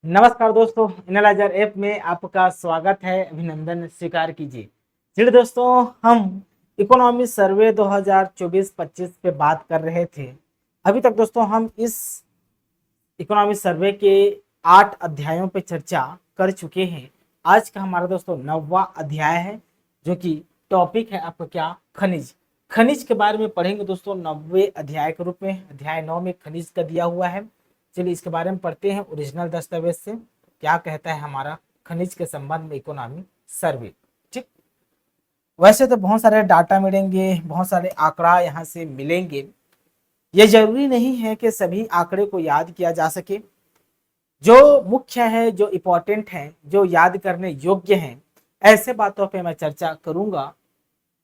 नमस्कार दोस्तों, analyser app में आपका स्वागत है। अभिनंदन स्वीकार कीजिए। चलिए दोस्तों, हम इकोनॉमी सर्वे 2024-25 पे बात कर रहे थे। अभी तक दोस्तों हम इस इकोनॉमी सर्वे के 8 अध्यायों पे चर्चा कर चुके हैं। आज का हमारा दोस्तों 9वां अध्याय है, जो कि टॉपिक है आपका क्या, खनिज। खनिज के बारे में पढ़ेंगे दोस्तों 9वें अध्याय के रूप में। अध्याय 9 में खनिज का दिया हुआ है। चलिए इसके बारे में पढ़ते हैं ओरिजिनल दस्तावेज से, क्या कहता है हमारा खनिज के संबंध में इकोनॉमी सर्वे। ठीक, वैसे तो बहुत सारे डाटा मिलेंगे, बहुत सारे आंकड़ा यहाँ से मिलेंगे। ये जरूरी नहीं है कि सभी आंकड़े को याद किया जा सके। जो मुख्य है, जो इम्पोर्टेंट है, जो याद करने योग्य हैं, ऐसे बातों पे मैं चर्चा करूंगा,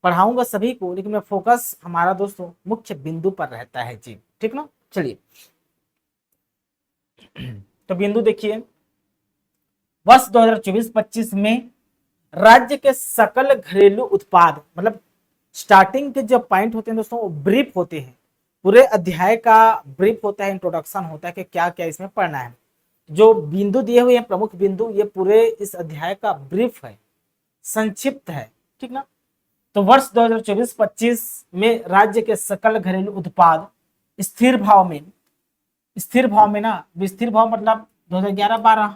पढ़ाऊंगा सभी को, लेकिन मैं फोकस हमारा दोस्तों मुख्य बिंदु पर रहता है जी। ठीक ना, चलिए तो बिंदु देखिए, वर्ष 2024-25 में राज्य के सकल घरेलू उत्पाद, मतलब स्टार्टिंग के जो पॉइंट होते हैं दोस्तों वो ब्रीफ होते हैं। पूरे अध्याय का ब्रीफ होता है, इंट्रोडक्शन होता है कि क्या क्या इसमें पढ़ना है। जो बिंदु दिए हुए हैं, प्रमुख बिंदु, ये पूरे इस अध्याय का ब्रीफ है, संक्षिप्त है। ठीक ना, तो वर्ष 2024-25 में राज्य के सकल घरेलू उत्पाद स्थिर भाव में, स्थिर भाव में ना, स्थिर भाव मतलब 2011-12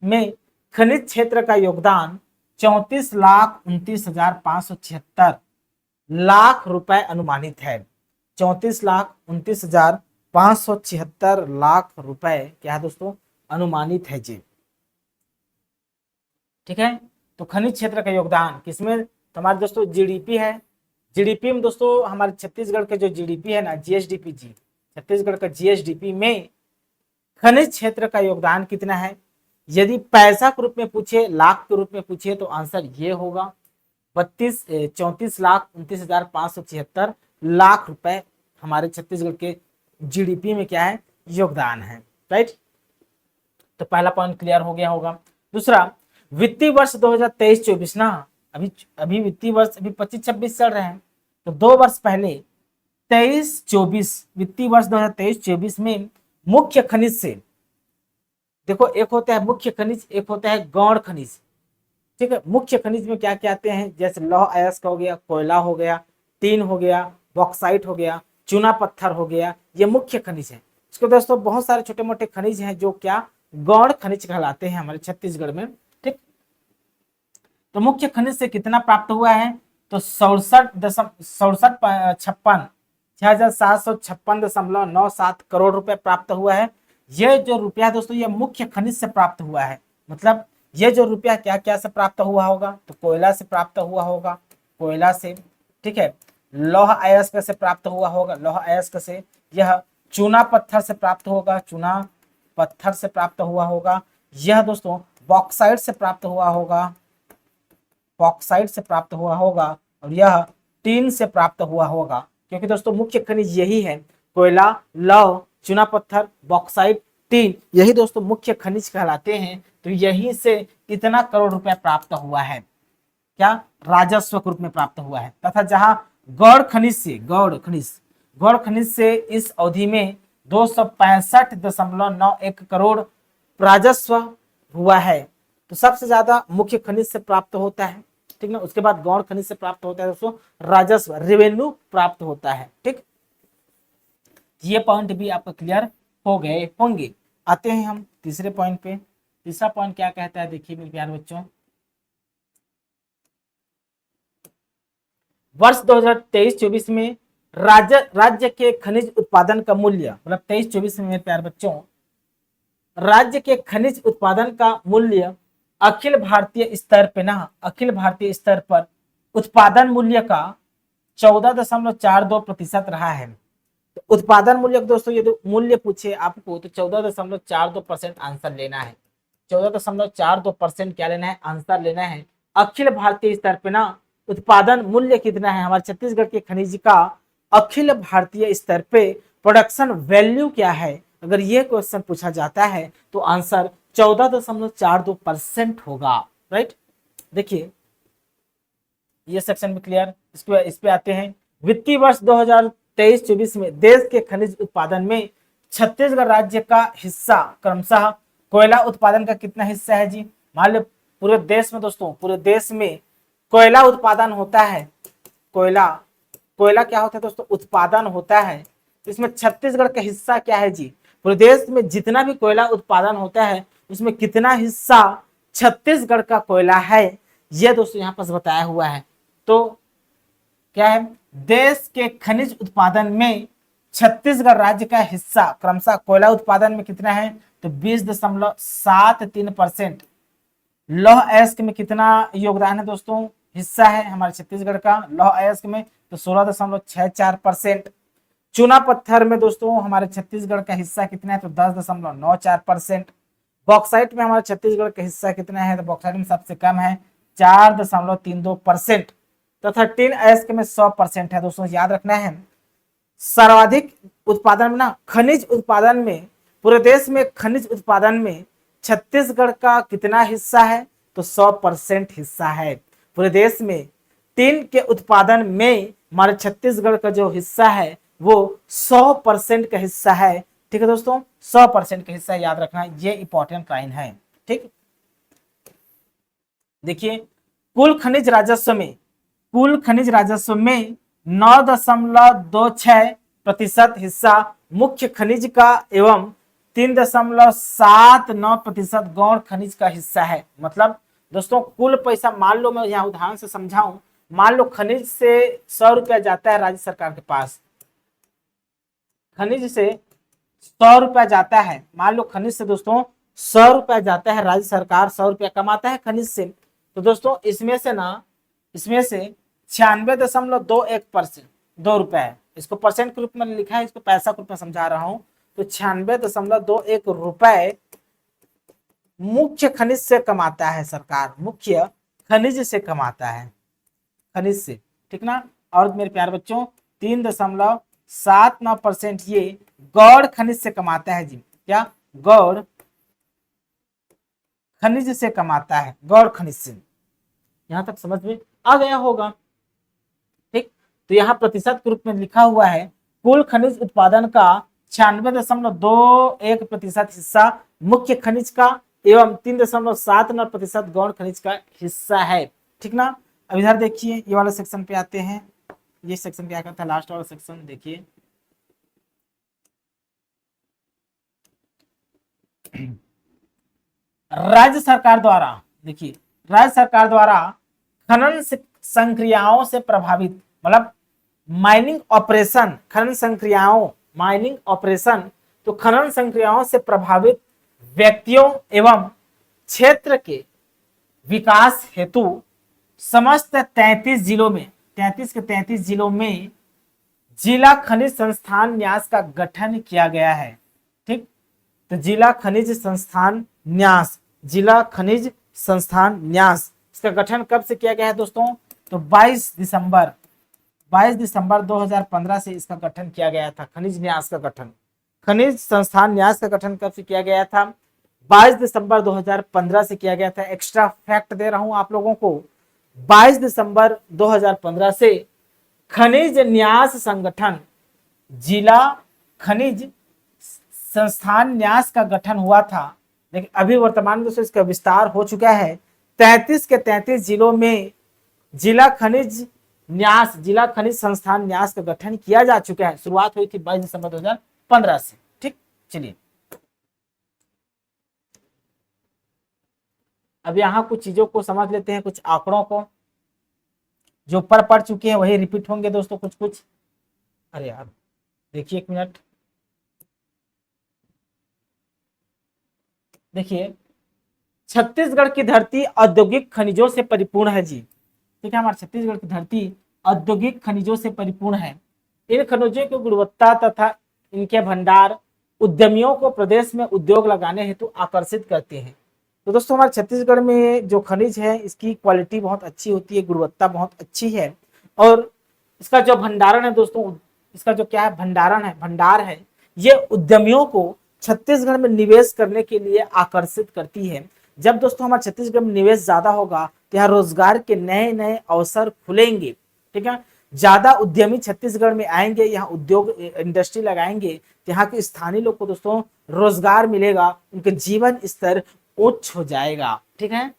में खनिज क्षेत्र का योगदान 34,29,576 लाख रुपए अनुमानित है। 34,29,576 लाख रुपए क्या है दोस्तों, अनुमानित है जी। ठीक है, तो खनिज क्षेत्र का योगदान किसमें, तो हमारे दोस्तों जीडीपी है। जीडीपी में दोस्तों हमारे छत्तीसगढ़ के जो जीडीपी है ना, जीएसडीपी जी, छत्तीसगढ़ का जीएसडीपी में खनिज क्षेत्र का योगदान कितना है। यदि पैसा के रूप में पूछे, लाख के रूप में पूछे, तो आंसर ये होगा 34,29,576 लाख रुपए हमारे छत्तीसगढ़ के जीडीपी में क्या है, योगदान है। राइट, तो पहला पॉइंट क्लियर हो गया होगा। दूसरा, वित्तीय वर्ष 2023-24 ना, अभी वित्तीय वर्ष अभी 25-26 चल रहे हैं, तो 2 वर्ष पहले 23-24 वित्तीय वर्ष 2023-24 में मुख्य खनिज से, देखो एक होता है मुख्य खनिज, एक होता है गौण खनिज। ठीक है, मुख्य खनिज में क्या क्या आते हैं, जैसे लौह अयस्क हो गया, कोयला हो गया, टीन हो गया, बॉक्साइट हो गया, चूना पत्थर हो गया, ये मुख्य खनिज है। इसको दोस्तों बहुत सारे छोटे मोटे खनिज हैं जो क्या गौण खनिज कहलाते हैं हमारे छत्तीसगढ़ में। ठीक, तो मुख्य खनिज से कितना प्राप्त हुआ है, तो 67,6,756.97 करोड़ रुपए प्राप्त हुआ है। ये जो रुपया दोस्तों, ये मुख्य खनिज से प्राप्त हुआ है। मतलब ये जो रुपया क्या क्या से प्राप्त हुआ होगा, तो कोयला से प्राप्त हुआ होगा, कोयला से। ठीक है, लौह अयस्क से प्राप्त हुआ होगा, लौह अयस्क से। यह चूना पत्थर से प्राप्त होगा, चूना पत्थर से प्राप्त हुआ होगा। यह दोस्तों बॉक्साइट से प्राप्त हुआ होगा, बॉक्साइट से प्राप्त हुआ होगा। और यह टीन से प्राप्त हुआ होगा, क्योंकि दोस्तों मुख्य खनिज यही है, कोयला, लौह, चूना पत्थर, बॉक्साइट, टीन, यही दोस्तों मुख्य खनिज कहलाते हैं। तो यहीं से कितना करोड़ रुपया प्राप्त हुआ है, क्या राजस्व के रूप में प्राप्त हुआ है। तथा जहां गौड़ खनिज से, गौड़ खनिज से इस अवधि में 265.91 करोड़ राजस्व हुआ है। तो सबसे ज्यादा मुख्य खनिज से प्राप्त होता है। ठीक ना, उसके बाद गौड़ खनिज से प्राप्त होता है दोस्तों राजस्व, रेवेन्यू प्राप्त होता है। ठीक, ये पॉइंट भी आपको क्लियर हो गए होंगे। आते हैं हम तीसरे पॉइंट पे। तीसरा पॉइंट क्या कहता है, देखिए मेरे प्यारे बच्चों, वर्ष 2023-24 में राज्य के खनिज उत्पादन का मूल्य, मतलब 23-24 में मेरे प्यारे बच्चों, राज्य के खनिज उत्पादन का मूल्य अखिल भारतीय स्तर पे ना, अखिल भारतीय स्तर पर उत्पादन मूल्य का 14.42% रहा है। तो उत्पादन मूल्य दोस्तों, यदि मूल्य पूछे आपको तो 14.42% आंसर लेना है। 14.42% क्या लेना है, आंसर लेना है। अखिल भारतीय स्तर पे ना उत्पादन मूल्य कितना है हमारे छत्तीसगढ़ के खनिज का, अखिल भारतीय स्तर पे प्रोडक्शन वैल्यू क्या है, अगर ये क्वेश्चन पूछा जाता है तो आंसर 14.42% होगा। राइट, देखिए ये सेक्शन में क्लियर। इस पे आते हैं, वित्तीय वर्ष 2023-24 में देश के खनिज उत्पादन में छत्तीसगढ़ राज्य का हिस्सा क्रमशः कोयला उत्पादन का कितना हिस्सा है जी? मान लो पूरे देश में दोस्तों, पूरे देश में कोयला उत्पादन होता है, कोयला कोयला क्या होता है दोस्तों? उत्पादन होता है। इसमें छत्तीसगढ़ का हिस्सा क्या है जी? पूरे देश में जितना भी कोयला उत्पादन होता है उसमें कितना हिस्सा छत्तीसगढ़ का कोयला है, यह दोस्तों यहाँ पर बताया हुआ है। तो क्या है? देश के खनिज उत्पादन में छत्तीसगढ़ राज्य का हिस्सा क्रमशः कोयला उत्पादन में कितना है? तो 20.73%। लौह अयस्क में कितना योगदान है दोस्तों? हिस्सा है हमारे छत्तीसगढ़ का लौह अयस्क में तो 16.64%। चूना पत्थर में दोस्तों हमारे छत्तीसगढ़ का हिस्सा कितना है? तो 10.94%। बॉक्साइट में हमारे छत्तीसगढ़ का हिस्सा कितना है? तो बॉक्साइट में सबसे कम है 4.32%। तथा टिन अयस्क में 100% है दोस्तों, याद रखना है। सर्वाधिक उत्पादन में ना खनिज उत्पादन में, पूरे देश में खनिज उत्पादन में छत्तीसगढ़ का कितना हिस्सा है? तो 100% हिस्सा है पूरे देश में। टिन के उत्पादन में हमारे छत्तीसगढ़ का जो हिस्सा है वो 100% का हिस्सा है। ठीक है दोस्तों, 100% का हिस्सा, याद रखना, ये इंपॉर्टेंट लाइन है। ठीक, देखिए कुल खनिज राजस्व में, कुल खनिज राजस्व में 9.26% हिस्सा मुख्य खनिज का एवं 3.79% गौण खनिज का हिस्सा है। मतलब दोस्तों कुल पैसा, मान लो मैं यहाँ उदाहरण से समझाऊं, मान लो खनिज से 100 रुपया जाता है राज्य सरकार के पास, खनिज से 100 रुपया जाता है, मान लो खनिज से दोस्तों 100 रुपया जाता है, राज्य सरकार 100 रुपया कमाता है खनिज से। तो दोस्तों इसमें से ना, इसमें से 96.21%, 2 रुपया है, इसको परसेंट के रूप में लिखा है, इसको पैसा के रूप में समझा रहा हूं। तो 96.21 रुपए मुख्य खनिज से कमाता है सरकार, मुख्य खनिज से कमाता है, खनिज से। ठीक ना। और मेरे प्यारे बच्चों 3.79% ये गौड़ खनिज से कमाता है जी। क्या? गौड़ खनिज से कमाता है, गौड़ खनिज से। यहां तक समझ में आ गया होगा। ठीक, तो यहाँ प्रतिशत के रूप में लिखा हुआ है कुल खनिज उत्पादन का 96.21% हिस्सा मुख्य खनिज का एवं 3.79% गौण खनिज का हिस्सा है। ठीक ना। अब इधर देखिए, ये वाला सेक्शन पे आते हैं। ये सेक्शन क्या करता है? लास्ट वाला सेक्शन देखिए, राज्य सरकार द्वारा, देखिए राज्य सरकार द्वारा खनन संक्रियाओं से प्रभावित, मतलब माइनिंग ऑपरेशन, खनन संक्रियाओं, माइनिंग ऑपरेशन, तो खनन संक्रियाओं से प्रभावित व्यक्तियों एवं क्षेत्र के विकास हेतु समस्त 33 जिलों में, 33 के 33 जिलों में जिला खनिज संस्थान न्यास का गठन किया गया है। ठीक, तो जिला खनिज संस्थान न्यास, जिला खनिज संस्थान न्यास, इसका गठन कब से किया गया है दोस्तों? तो 22 दिसंबर 2015 से इसका गठन किया गया था। खनिज न्यास का गठन, खनिज संस्थान न्यास का गठन कब से किया गया था? 22 दिसंबर 2015 से किया गया था। एक्स्ट्रा फैक्ट दे रहा हूं आप लोगों को, 22 दिसंबर 2015 से खनिज न्यास संगठन, जिला खनिज संस्थान न्यास का गठन हुआ था। लेकिन अभी वर्तमान में इसका विस्तार हो चुका है। 33 के 33 जिलों में जिला खनिज न्यास, जिला खनिज संस्थान न्यास का गठन किया जा चुका है। शुरुआत हुई थी 22 दिसंबर 2015 से। ठीक, चलिए अब यहाँ कुछ चीजों को समझ लेते हैं, कुछ आंकड़ों को जो ऊपर पढ़ चुके हैं वही रिपीट होंगे दोस्तों, कुछ कुछ। अरे यार देखिए, एक मिनट, देखिए छत्तीसगढ़ की धरती औद्योगिक खनिजों से परिपूर्ण है जी। ठीक है, हमारे छत्तीसगढ़ की धरती औद्योगिक खनिजों से परिपूर्ण है। इन खनिजों की गुणवत्ता तथा इनके भंडार उद्यमियों को प्रदेश में उद्योग लगाने हेतु आकर्षित करते हैं। तो दोस्तों हमारे छत्तीसगढ़ में जो खनिज है इसकी क्वालिटी बहुत अच्छी होती है, गुणवत्ता बहुत अच्छी है, और इसका जो भंडारण है दोस्तों, इसका जो क्या है भंडारण है, भंडार है, ये उद्यमियों को छत्तीसगढ़ में निवेश करने के लिए आकर्षित करती है। जब दोस्तों हमारे छत्तीसगढ़ में निवेश ज्यादा होगा तो यहाँ रोजगार के नए नए अवसर खुलेंगे। ठीक है, ज्यादा उद्यमी छत्तीसगढ़ में आएंगे, यहाँ उद्योग इंडस्ट्री लगाएंगे, तो यहाँ के स्थानीय लोग को दोस्तों रोजगार मिलेगा, उनके जीवन स्तर उच्च हो जाएगा। ठीक है,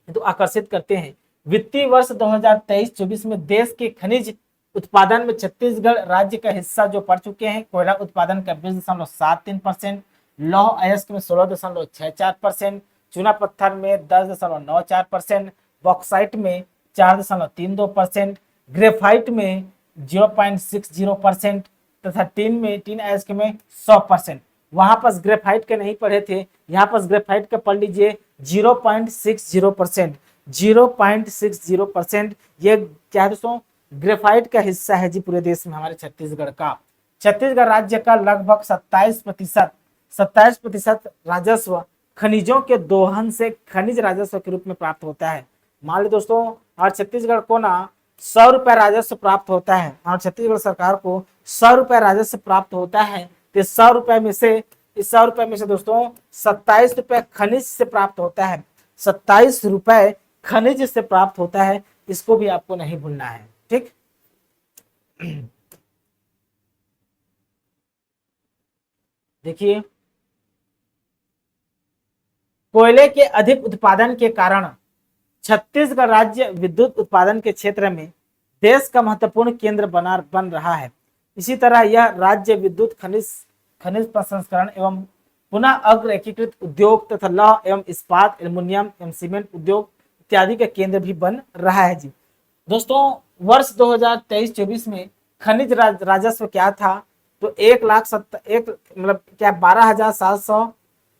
तो आकर्षित करते हैं। वित्तीय वर्ष 2023-24 में देश के खनिज उत्पादन में छत्तीसगढ़ राज्य का हिस्सा जो पड़ चुके हैं, कोयला उत्पादन का 20.73%, लौह अयस्क में 16.64%, चूना पत्थर में 10.94%, बॉक्साइट में 4.32%, ग्रेफाइट में 0.60% तथा टीन अयस्क में 100%। वहां पर ग्रेफाइट के नहीं पढ़े थे, यहाँ पर ग्रेफाइट का पढ़ लीजिए 0.60%। 0.60% ये क्या है दोस्तों, ग्रेफाइट का हिस्सा है जी पूरे देश में हमारे छत्तीसगढ़ का। छत्तीसगढ़ राज्य का लगभग 27% राजस्व खनिजों के दोहन से खनिज राजस्व के रूप में प्राप्त होता है। मान लो दोस्तों, और छत्तीसगढ़ को ना 100 रुपए राजस्व प्राप्त होता है, और छत्तीसगढ़ सरकार को 100 रुपए राजस्व प्राप्त होता है, तो 100 रुपए में से, इस 100 रुपए में से दोस्तों 27 रुपए खनिज से प्राप्त होता है, 27 रुपए खनिज से प्राप्त होता है। इसको भी आपको नहीं भूलना है। ठीक, देखिए, कोयले के अधिक उत्पादन के कारण छत्तीसगढ़ राज्य विद्युत उत्पादन के क्षेत्र में देश का महत्वपूर्ण केंद्र बन रहा है। इसी तरह यह राज्य विद्युत खनिज प्रसंस्करण एवं पुनः अग्र एकीकृत उद्योग तथा लौह एवं इस्पात, एल्युमिनियम एवं सीमेंट उद्योग इत्यादि का केंद्र भी बन रहा है जी। दोस्तों, वर्ष 2023-24 में खनिज राजस्व क्या था, तो 12,700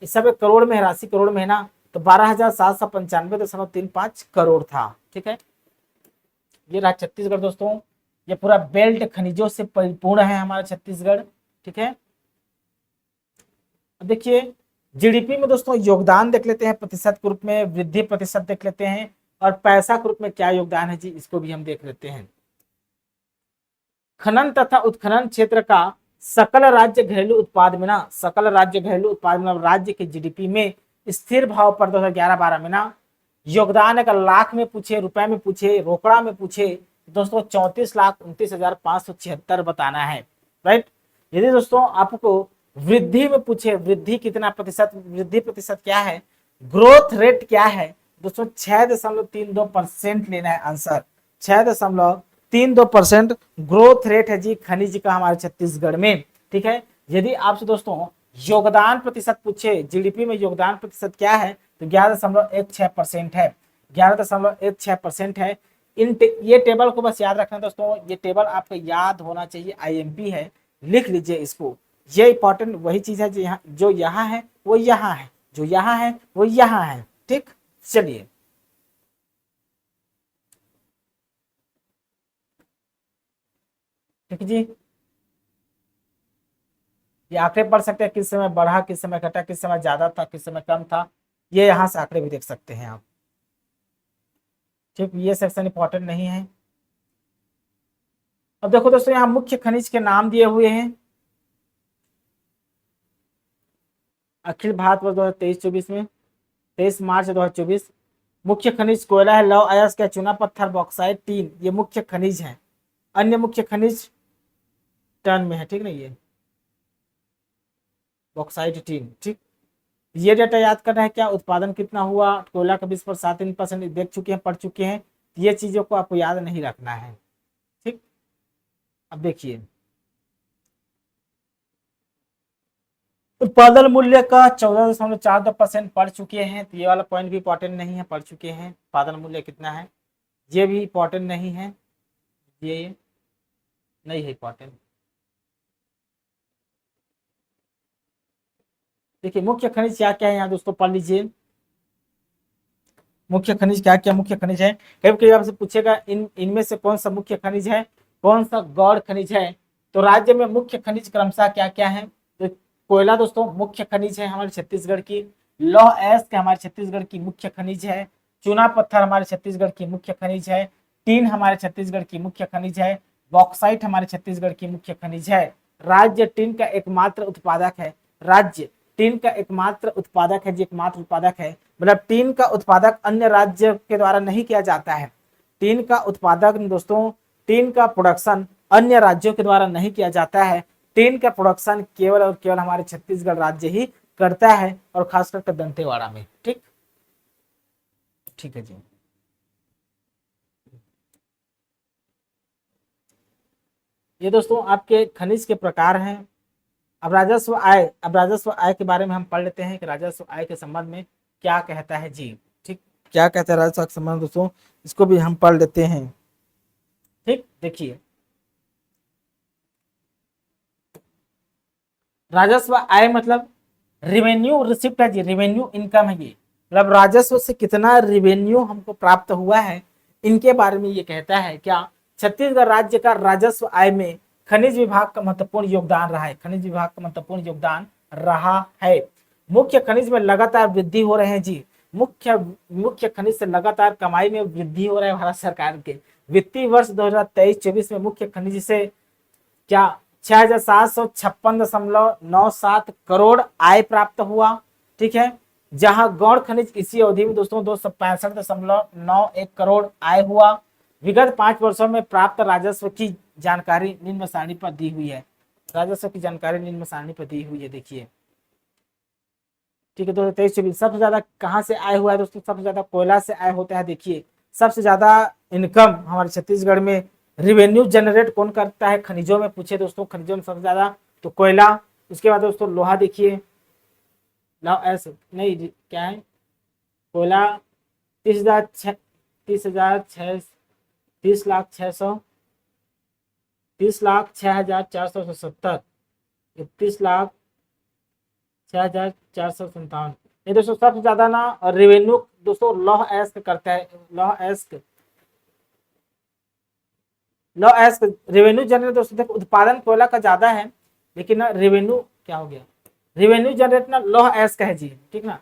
इस सब करोड़ में, राशि करोड़ में है ना, तो 12,795.35 करोड़ था। ठीक है, ये रहा छत्तीसगढ़ दोस्तों, ये पूरा बेल्ट खनिजों से परिपूर्ण है हमारा छत्तीसगढ़। ठीक है, अब देखिए जीडीपी में दोस्तों योगदान देख लेते हैं, प्रतिशत के रूप में वृद्धि प्रतिशत देख लेते हैं, और पैसा के रूप में क्या योगदान है जी, इसको भी हम देख लेते हैं। खनन तथा उत्खनन क्षेत्र का सकल राज्य घरेलू उत्पाद में ना, सकल राज्य घरेलू उत्पाद में राज्य के जीडीपी में स्थिर भाव पर 2011-12 में ना योगदान अगर लाख में पूछे, रुपए में पूछे, रोकड़ा में पूछे, दोस्तों 34,29,576 बताना है। राइट, यदि दोस्तों आपको वृद्धि में पूछे, वृद्धि कितना प्रतिशत, वृद्धि प्रतिशत क्या है, ग्रोथ रेट क्या है दोस्तों, 6.32% लेना है आंसर। 6.32% ग्रोथ रेट है जी खनिज का हमारे छत्तीसगढ़ में। ठीक है, यदि आपसे दोस्तों योगदान प्रतिशत पूछे, जीडीपी में योगदान प्रतिशत क्या है, तो 11.16% है, 11.16% है। ये टेबल को बस याद रखना दोस्तों, ये टेबल आपको याद होना चाहिए, आईएमपी है, लिख लीजिए इसको। ये इंपॉर्टेंट वही चीज है जो यहाँ है वो यहाँ है, जो यहाँ है वो यहाँ है। ठीक, चलिए ठीक जी, ये आंकड़े पढ़ सकते हैं, किस समय बढ़ा, किस समय घटा, किस समय ज्यादा था, किस समय कम था, ये यहाँ से आंकड़े भी देख सकते हैं आप। ठीक, ये सेक्शन इंपॉर्टेंट नहीं है। अब देखो दोस्तों, यहाँ मुख्य खनिज के नाम दिए हुए हैं। अखिल भारत वर्ष 2023-24 में 23 मार्च 2024 मुख्य खनिज कोयला है, लौह अयस्क है, चूना पत्थर, बॉक्साइट, टीन, ये मुख्य खनिज हैं। अन्य मुख्य खनिज टन में है। ठीक नहीं, ये बॉक्साइट, टीन। ठीक, ये डेटा याद करना है, क्या उत्पादन कितना हुआ, कोयला का 20% देख चुके हैं, पढ़ चुके हैं, ये चीजों को आपको याद नहीं रखना है। ठीक, अब देखिए उत्पादन मूल्य का 14.42% पढ़ चुके हैं, तो ये वाला पॉइंट भी इंपॉर्टेंट नहीं है, पढ़ चुके हैं। उत्पादन मूल्य कितना है ये भी इंपॉर्टेंट नहीं है, ये नहीं है इंपॉर्टेंट। देखिए मुख्य खनिज क्या क्या है यहाँ दोस्तों, पढ़ लीजिए। मुख्य खनिज क्या क्या मुख्य खनिज है, कभी कभी आपसे पूछेगा इनमें से कौन सा मुख्य खनिज है, कौन सा गौड़ खनिज है। तो राज्य में मुख्य खनिज क्रमशः क्या क्या है, तो कोयला दोस्तों मुख्य खनिज है हमारे छत्तीसगढ़ की, लौह अयस्क हमारे छत्तीसगढ़ की मुख्य खनिज है, चूना पत्थर हमारे छत्तीसगढ़ की मुख्य खनिज है, टीन हमारे छत्तीसगढ़ की मुख्य खनिज है, बॉक्साइट हमारे छत्तीसगढ़ की मुख्य खनिज है। राज्य टीन का एकमात्र उत्पादक है, राज्य टीन का एकमात्र उत्पादक है जी, एकमात्र उत्पादक है, मतलब टीन का उत्पादक अन्य राज्य के द्वारा नहीं किया जाता है। टीन का उत्पादक दोस्तों टीन का प्रोडक्शन अन्य राज्यों के द्वारा नहीं किया जाता है। टीन का प्रोडक्शन केवल और केवल हमारे छत्तीसगढ़ राज्य ही करता है, और खास करके दंतेवाड़ा में। ठीक ठीक है जी। ये दोस्तों आपके खनिज के प्रकार हैं। अब राजस्व आय के बारे में हम पढ़ लेते हैं कि राजस्व आय के संबंध में क्या कहता है जी। ठीक, क्या कहता है राजस्व के संबंध में दोस्तों, इसको भी हम पढ़ लेते हैं। ठीक, देखिए राजस्व आय मतलब रिवेन्यू रिसिप्ट है जी, रिवेन्यू इनकम है ये, मतलब राजस्व से कितना रिवेन्यू हमको प्राप्त हुआ है, इनके बारे में ये कहता है। क्या छत्तीसगढ़ राज्य का राजस्व आय में खनिज विभाग का महत्वपूर्ण योगदान रहा है, खनिज विभाग का महत्वपूर्ण योगदान रहा है। मुख्य खनिज में लगातार वृद्धि हो रहे हैं जी, मुख्य खनिज से लगातार कमाई में वृद्धि हो रहा है भारत सरकार के। वित्तीय वर्ष 2023-24 में मुख्य खनिज से क्या 6,756.97 करोड़ आय प्राप्त हुआ। ठीक है, जहां गौण खनिज इसी अवधि में दोस्तों 265.91 करोड़ आय हुआ। विगत 5 वर्षों में प्राप्त राजस्व की जानकारी निम्न सारणी पर दी हुई है। राजस्व की जानकारी निम्न सारणी पर दी हुई है, देखिए। ठीक है, 2023-24 सबसे ज्यादा कहां से आय हुआ है दोस्तों, सबसे ज्यादा कोयला से आय होता है। देखिए सबसे ज्यादा इनकम हमारे छत्तीसगढ़ में रिवेन्यू जनरेट कौन करता है, खनिजों में पूछे दोस्तों, खनिजों में सबसे ज्यादा तो कोयला। उसके बाद दोस्तों लोहा, देखिए ऐसे नहीं क्या है, कोयला 30,06,470, 31,06,457। ये दोस्तों सबसे ज्यादा ना रेवेन्यू दोस्तों लौह एस्क करता है, लौह एस्क रेवेन्यू जनरेट दोस्तों। देखो उत्पादन कोयला का ज्यादा है, लेकिन ना रेवेन्यू क्या हो गया, रेवेन्यू जनरेट ना लौह एस्क है जी। ठीक ना,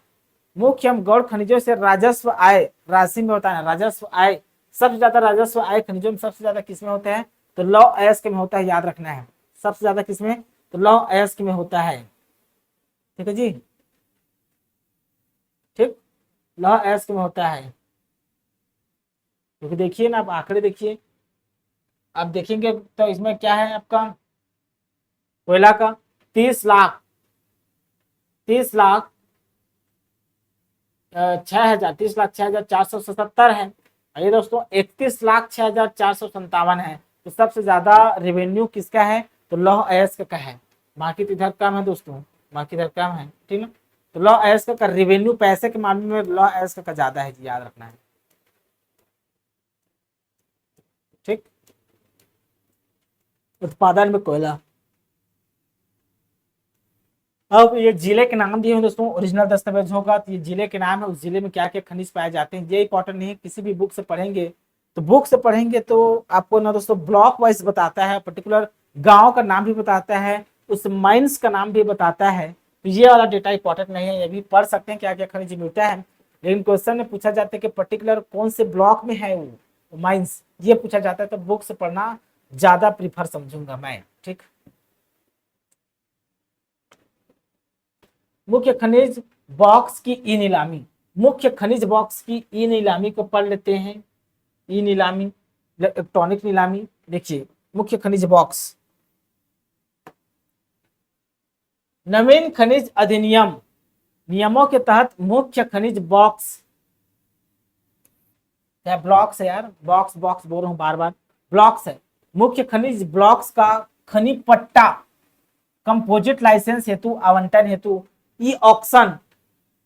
मुख्य हम गौण खनिजों से राजस्व आय राशि में होता है। राजस्व आय सबसे ज्यादा, राजस्व आय खनिजों में सबसे ज्यादा किसमें होता है, तो लौह अयस्क में होता है, याद रखना है। सबसे ज्यादा किसमें, तो लौह अयस्क में होता है। ठीक है जी, ठीक, लौह अयस्क में होता है। क्योंकि देखिए ना, आप आंकड़े देखिए, आप देखेंगे तो इसमें क्या है आपका कोयला का 30 लाख 30,06,477 है। ये दोस्तों 31,06,457 है। तो सबसे ज्यादा रेवेन्यू किसका है, तो लौह अयस्क का है। बाकी तो इधर कम है दोस्तों, बाकी इधर कम है। ठीक है, तो लौह अयस्क का रेवेन्यू पैसे के मामले में लौह अयस्क का ज्यादा है जी, याद रखना है। ठीक, उत्पादन में कोयला। अब ये जिले के नाम दिए हैं दोस्तों, ओरिजिनल दस्तावेज होगा तो ये जिले के नाम है, उस जिले में क्या क्या खनिज पाए जाते हैं। ये इंपॉर्टेंट नहीं है, किसी भी बुक से पढ़ेंगे तो आपको ना दोस्तों ब्लॉक वाइज बताता है, पर्टिकुलर गांव का नाम भी बताता है, उस माइंस का नाम भी बताता है। तो ये वाला डेटा इंपॉर्टेंट नहीं है, ये भी पढ़ सकते हैं क्या क्या खनिज मिलता है। लेकिन क्वेश्चन में पूछा जाता है कि पर्टिकुलर कौन से ब्लॉक में है वो माइंस, ये पूछा जाता है, तो बुक से पढ़ना ज्यादा प्रीफर समझूंगा मैं। ठीक, मुख्य खनिज बॉक्स की ई नीलामी, मुख्य खनिज बॉक्स की ई नीलामी को पढ़ लेते हैं। ई नीलामी, इलेक्ट्रॉनिक नीलामी। देखिए मुख्य खनिज बॉक्स, नवीन खनिज अधिनियम नियमों के तहत मुख्य खनिज बॉक्स, क्या ब्लॉक्स है यार, बॉक्स बॉक्स बोल रहा हूं बार बार, ब्लॉक्स है। मुख्य खनिज ब्लॉक्स का खनिज पट्टा कंपोजिट लाइसेंस हेतु आवंटन हेतु ई ऑक्शन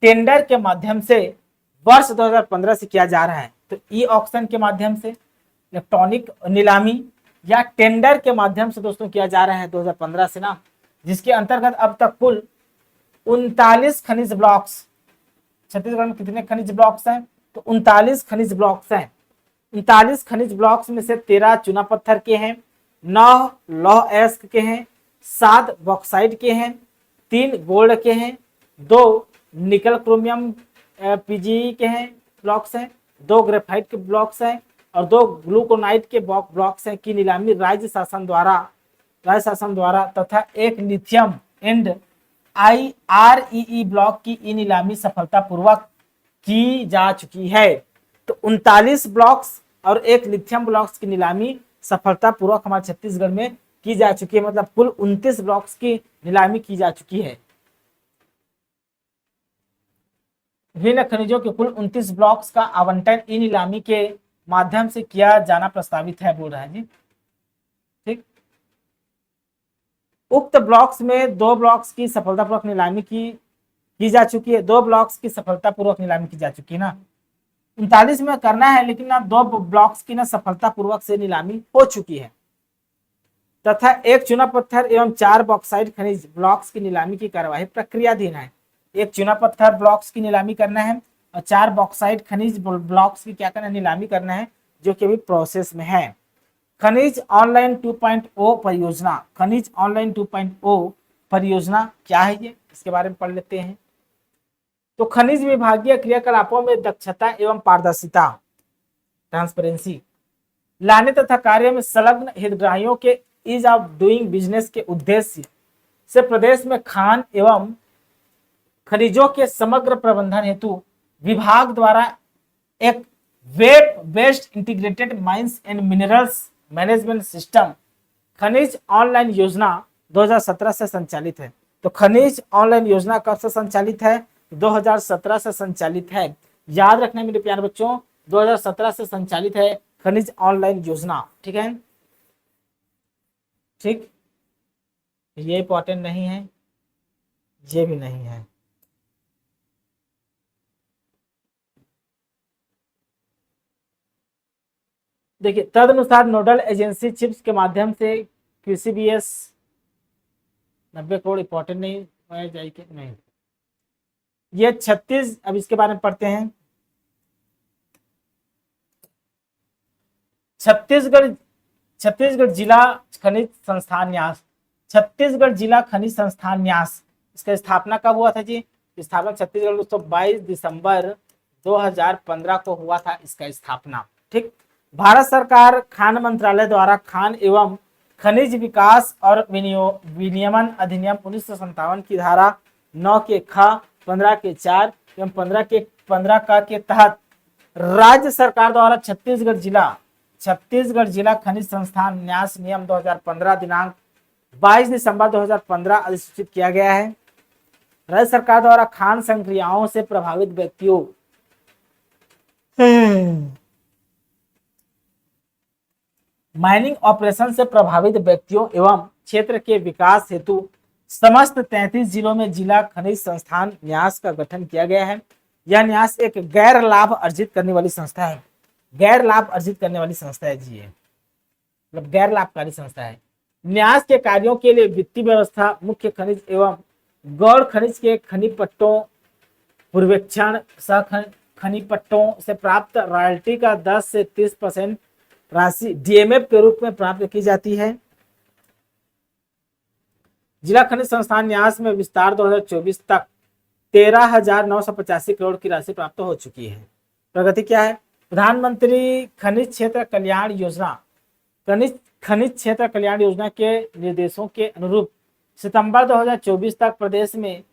टेंडर के माध्यम से वर्ष 2015 से किया जा रहा है। तो ई ऑक्शन के माध्यम से, इलेक्ट्रॉनिक नीलामी या टेंडर के माध्यम से दोस्तों किया जा रहा है 2015 से ना, जिसके अंतर्गत अब तक कुल 39 खनिज ब्लॉक्स, छत्तीसगढ़ में कितने खनिज ब्लॉक्स हैं, तो 39 खनिज ब्लॉक्स हैं। 39 खनिज ब्लॉक्स में से 13 चूना पत्थर के हैं, 9 लौह अयस्क के हैं, 7 बॉक्साइट के हैं, 3 गोल्ड के हैं, 2 निकल क्रोमियम पीजी के हैं ब्लॉक्स हैं, 2 ग्रेफाइट के ब्लॉक्स हैं और 2 ग्लूकोनाइट के ब्लॉक्स हैं की नीलामी राज्य शासन द्वारा तथा एक लिथियम एंड IREE ब्लॉक की ई नीलामी सफलतापूर्वक की जा चुकी है। तो 39 ब्लॉक्स और एक लिथियम ब्लॉक्स की नीलामी सफलतापूर्वक हमारे छत्तीसगढ़ में की जा चुकी है। मतलब कुल 29 ब्लॉक्स की नीलामी की जा चुकी है। विभिन्न खनिजों के कुल 29 ब्लॉक्स का आवंटन ई नीलामी के माध्यम से किया जाना प्रस्तावित है, बोल रहा है जी। ठीक, उक्त ब्लॉक्स में 2 ब्लॉक्स की सफलतापूर्वक नीलामी की जा चुकी है। 2 ब्लॉक्स की सफलतापूर्वक नीलामी की जा चुकी है ना। 39 में करना है, लेकिन ना 2 ब्लॉक्स की ना सफलतापूर्वक से नीलामी हो चुकी है तथा एक चुना पत्थर एवं 4 बॉक्साइट खनिज ब्लॉक्स की नीलामी की कार्यवाही प्रक्रियाधीन है। एक चुना पत्थर ब्लॉक्स की नीलामी करना है और 4 बॉक्साइट खनिज ब्लॉक्स की क्या करना है, नीलामी करना है, जो कि अभी प्रोसेस में है। खनिज ऑनलाइन 2.0 परियोजना। खनिज ऑनलाइन 2.0 परियोजना क्या है ये, इसके बारे में पढ़ लेते हैं। तो खनिज विभागीय क्रियाकलापों में दक्षता एवं पारदर्शिता, ट्रांसपेरेंसी लाने तथा कार्य में संलग्न हितग्राहियों के ईज ऑफ डूइंग बिजनेस के उद्देश्य से प्रदेश में खान एवं खनिजों के समग्र प्रबंधन हेतु विभाग द्वारा एक web based integrated mines and minerals management system खनिज ऑनलाइन योजना 2017 से संचालित है। तो खनिज ऑनलाइन योजना कब से संचालित है, 2017 से संचालित है। याद रखना मेरे प्यारे बच्चों, 2017 से संचालित है खनिज ऑनलाइन योजना। ठीक है, ठीक, ये इंपॉर्टेंट नहीं है, ये भी नहीं है। देखिए, तदनुसार नोडल एजेंसी चिप्स के माध्यम से QCBS 90 करोड़ इंपॉर्टेंट नहीं जाएगी, नहीं, ये 36, अब इसके बारे में पढ़ते हैं। छत्तीसगढ़ जिला खनिज संस्थान न्यास। छत्तीसगढ़ जिला खनिज संस्थान न्यास, इसका स्थापना कब हुआ था जी, स्थापना छत्तीसगढ़ दोस्तों 22 दिसंबर 2015 को हुआ था इसका स्थापना। ठीक, भारत सरकार खान मंत्रालय द्वारा खान एवं खनिज विकास और विनियमन अधिनियम 1957 की धारा 9 के ख, 15 के 4 एवं 15 का के तहत राज्य सरकार द्वारा छत्तीसगढ़ जिला खनिज संस्थान न्यास नियम 2015 दिनांक 22 दिसंबर 2015 अधिसूचित किया गया है। राज्य सरकार द्वारा खान संक्रियाओं से प्रभावित व्यक्तियों माइनिंग ऑपरेशन से प्रभावित व्यक्तियों एवं क्षेत्र के विकास हेतु समस्त 33 जिलों में जिला खनिज संस्थान न्यास का गठन किया गया है। यह न्यास एक गैर लाभ अर्जित करने वाली संस्था है। गैर लाभ अर्जित करने वाली संस्था है जी, मतलब गैर लाभकारी संस्था है। न्यास के कार्यों के लिए वित्तीय व्यवस्था, मुख्य खनिज एवं गौड़ खनिज के खनिज पट्टों पूर्वेक्षण, सह खनिज पट्टों से प्राप्त रॉयल्टी का 10 से 30% राशि DMF के रूप में प्राप्त की जाती है। जिला खनिज संस्थान न्यास में विस्तार 2024 तक 13,985 करोड़ की राशि प्राप्त हो चुकी है। प्रगति क्या है, प्रधानमंत्री खनिज क्षेत्र कल्याण योजना, खनिज क्षेत्र कल्याण योजना के निर्देशों के अनुरूप सितंबर 2024 तक प्रदेश में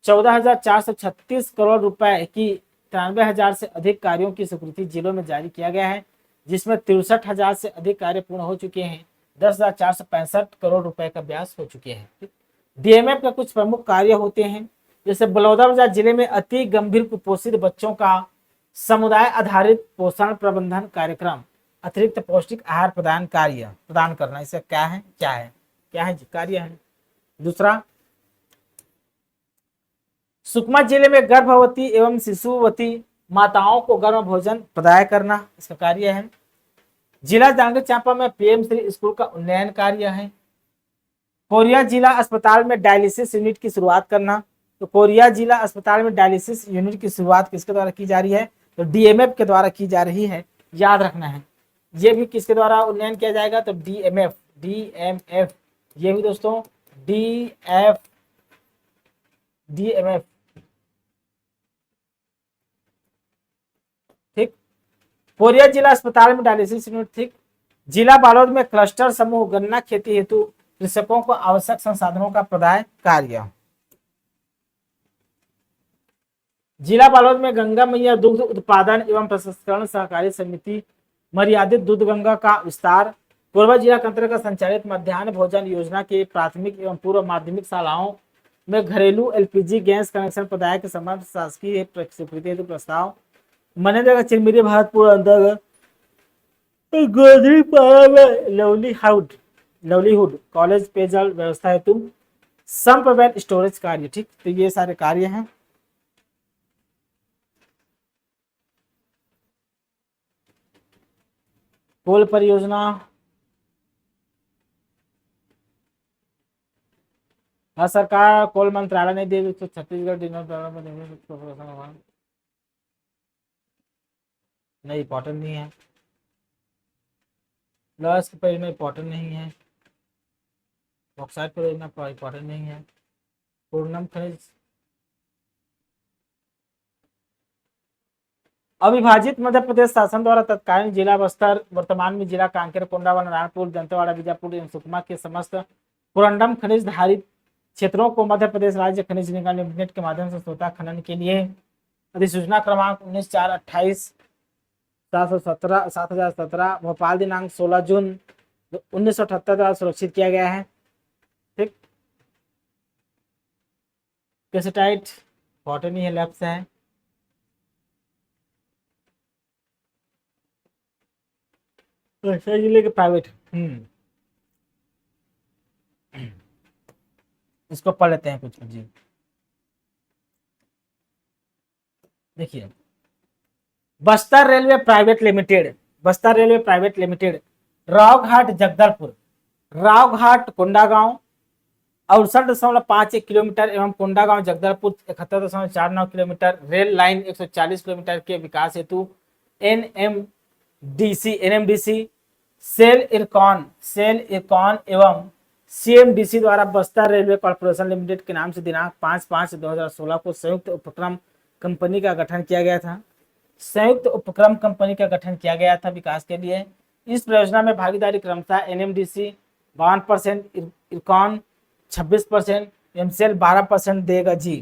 14,436 करोड़ रुपए की 93,000 से अधिक कार्यों की स्वीकृति जिलों में जारी किया गया है, जिसमें 63,000 से अधिक कार्य पूर्ण हो चुके हैं। 10,465 करोड़ रुपए का ब्याज हो चुके हैं। DMF के कुछ प्रमुख कार्य होते हैं, जैसे बलौदाबाजार जिले में अति गंभीर कुपोषित बच्चों का समुदाय आधारित पोषण प्रबंधन कार्यक्रम, अतिरिक्त पौष्टिक आहार प्रदान करना, इसका क्या है कार्य है। दूसरा, सुकमा जिले में गर्भवती एवं शिशुवती माताओं को गर्म भोजन प्रदान करना, इसका कार्य है। जिला जांजगीर चांपा में PM श्री स्कूल का उन्नयन कार्य है। कोरिया जिला अस्पताल में डायलिसिस यूनिट की शुरुआत करना, तो कोरिया जिला अस्पताल में डायलिसिस यूनिट की शुरुआत किसके द्वारा की जा रही है, तो DMF के द्वारा की जा रही है। याद रखना है, ये भी किसके द्वारा उन्नयन किया जाएगा, तो DMF, ये भी दोस्तों DMF। ठीक, कोरिया जिला अस्पताल में डायलिसिस यूनिट। ठीक, जिला बालोद में क्लस्टर समूह गन्ना खेती हेतु कृषकों को आवश्यक संसाधनों का प्रदान कार्य। जिला बालोद में गंगा मैया दुग्ध उत्पादन एवं प्रसंस्करण सहकारी समिति मर्यादित दूध गंगा का विस्तार कोरबा जिला के अंतर्गत संचालित मध्याह्न भोजन योजना के प्राथमिक एवं पूर्व माध्यमिक शालाओं में घरेलू एलपीजी गैस कनेक्शन प्रदाय के संबंध शासकीय स्वीकृति हेतु प्रस्ताव मनेन्द्रगढ़ चिरमिरी भरतपुर अंतर्गत गोदरीपाड़ा में लवलीहुड कॉलेज पेयजल व्यवस्था हेतु संप वेल स्टोरेज कार्य। ठीक, तो ये सारे कार्य हैं। कोल परियोजना, भारत सरकार कोल मंत्रालय ने दी छत्तीसगढ़ नहीं इंपॉर्टेंट नहीं है। लॉस की परियोजना इंपॉर्टेंट नहीं है। बॉक्साइट परियोजना इंपॉर्टेंट नहीं है। पूर्णम खनिज, अविभाजित मध्य प्रदेश शासन द्वारा तत्कालीन जिला बस्तर वर्तमान में जिला कांकेर कोंडावा नारायणपुर दंतेवाड़ा बीजापुर एवं सुकमा के समस्त पुरंडम खनिज धारित क्षेत्रों को मध्य प्रदेश राज्य खनिज निगम लिमिटेड के माध्यम से स्वतः खनन के लिए अधिसूचना क्रमांक 19/4/28 7017 भोपाल दिनांक 16 जून 1978 द्वारा सुरक्षित किया गया है। ठीक, कैसेटाइट इंपॉर्टेंट नहीं है, लेफ्ट से है। जिले के प्राइवेट, इसको पढ़ लेते हैं कुछ जी। देखिए, Bastar railway private limited Raoghat Jagdalpur, Raoghat Kondagaon 68.51 kilometre एवं Kondagaon Jagdalpur 71.49 kilometre rail line 140 kilometre के विकास हेतु एनएमडीसी सेल इरकॉन एवं सीएमडीसी द्वारा बस्तर रेलवे कॉर्पोरेशन लिमिटेड के नाम से दिनांक 5/5/2016 को संयुक्त उपक्रम कंपनी का गठन किया गया था। विकास के लिए इस परियोजना में भागीदारी क्रमशः एनएमडीसी 52%, इरकॉन 26%, एमसेल 12% देगा जी।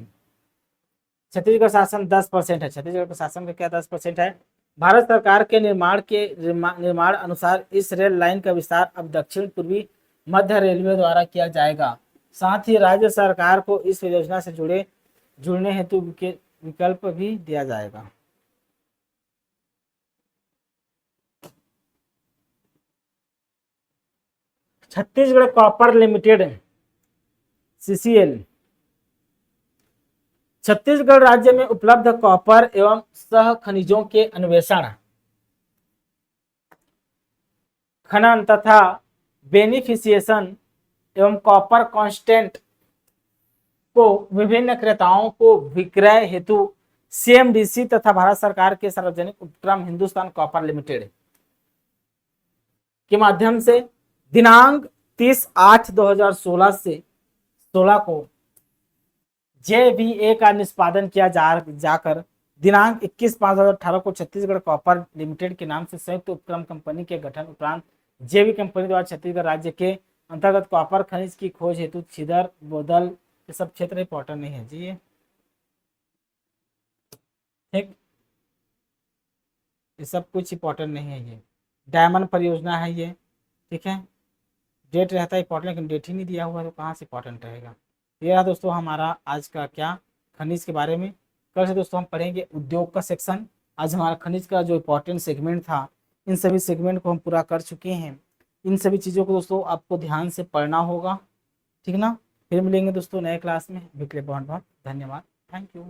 छत्तीसगढ़ शासन 10% है। छत्तीसगढ़ का शासन का क्या 10% है। भारत सरकार के निर्माण अनुसार इस रेल लाइन का विस्तार अब दक्षिण पूर्वी मध्य रेलवे द्वारा किया जाएगा। साथ ही राज्य सरकार को इस योजना से जुड़ने हेतु विकल्प भी दिया जाएगा। Chhattisgarh copper limited CCL Chhattisgarh राज्य में उपलब्ध कॉपर एवं सह खनिजों के अन्वेषण, खनन तथा बेनिफिसिएशन एवं कॉपर कांस्टेंट को विभिन्न क्रेताओं को विक्रय हेतु सीएमडीसी तथा भारत सरकार के सार्वजनिक उपक्रम हिंदुस्तान कॉपर लिमिटेड के माध्यम से दिनांक 30/8/2016 से 16 को JVA का निष्पादन किया जाकर दिनांक 21/5/2018 को छत्तीसगढ़ कॉपर लिमिटेड के नाम से संयुक्त उपक्रम कंपनी के गठन उपरांत जेवी कंपनी द्वारा छत्तीसगढ़ राज्य के अंतर्गत कॉपर खनिज की खोज हेतु छिदर बोदल ये सब क्षेत्र इंपॉर्टेंट नहीं है जी। ठीक, ये सब कुछ इंपॉर्टेंट नहीं है। ये डायमंड परियोजना है ये। ठीक है, डेट रहता है इंपॉर्टेंट, लेकिन डेट ही नहीं दिया हुआ तो कहाँ से इंपॉर्टेंट रहेगा। ये रहा दोस्तों हमारा आज का क्या खनिज के बारे में। कल से दोस्तों हम पढ़ेंगे उद्योग का सेक्शन। आज हमारा खनिज का जो इम्पोर्टेंट सेगमेंट था, इन सभी सेगमेंट को हम पूरा कर चुके हैं। इन सभी चीज़ों को दोस्तों आपको ध्यान से पढ़ना होगा। ठीक ना, फिर मिलेंगे दोस्तों नए क्लास में। अभी के लिए बहुत बहुत धन्यवाद। Thank you.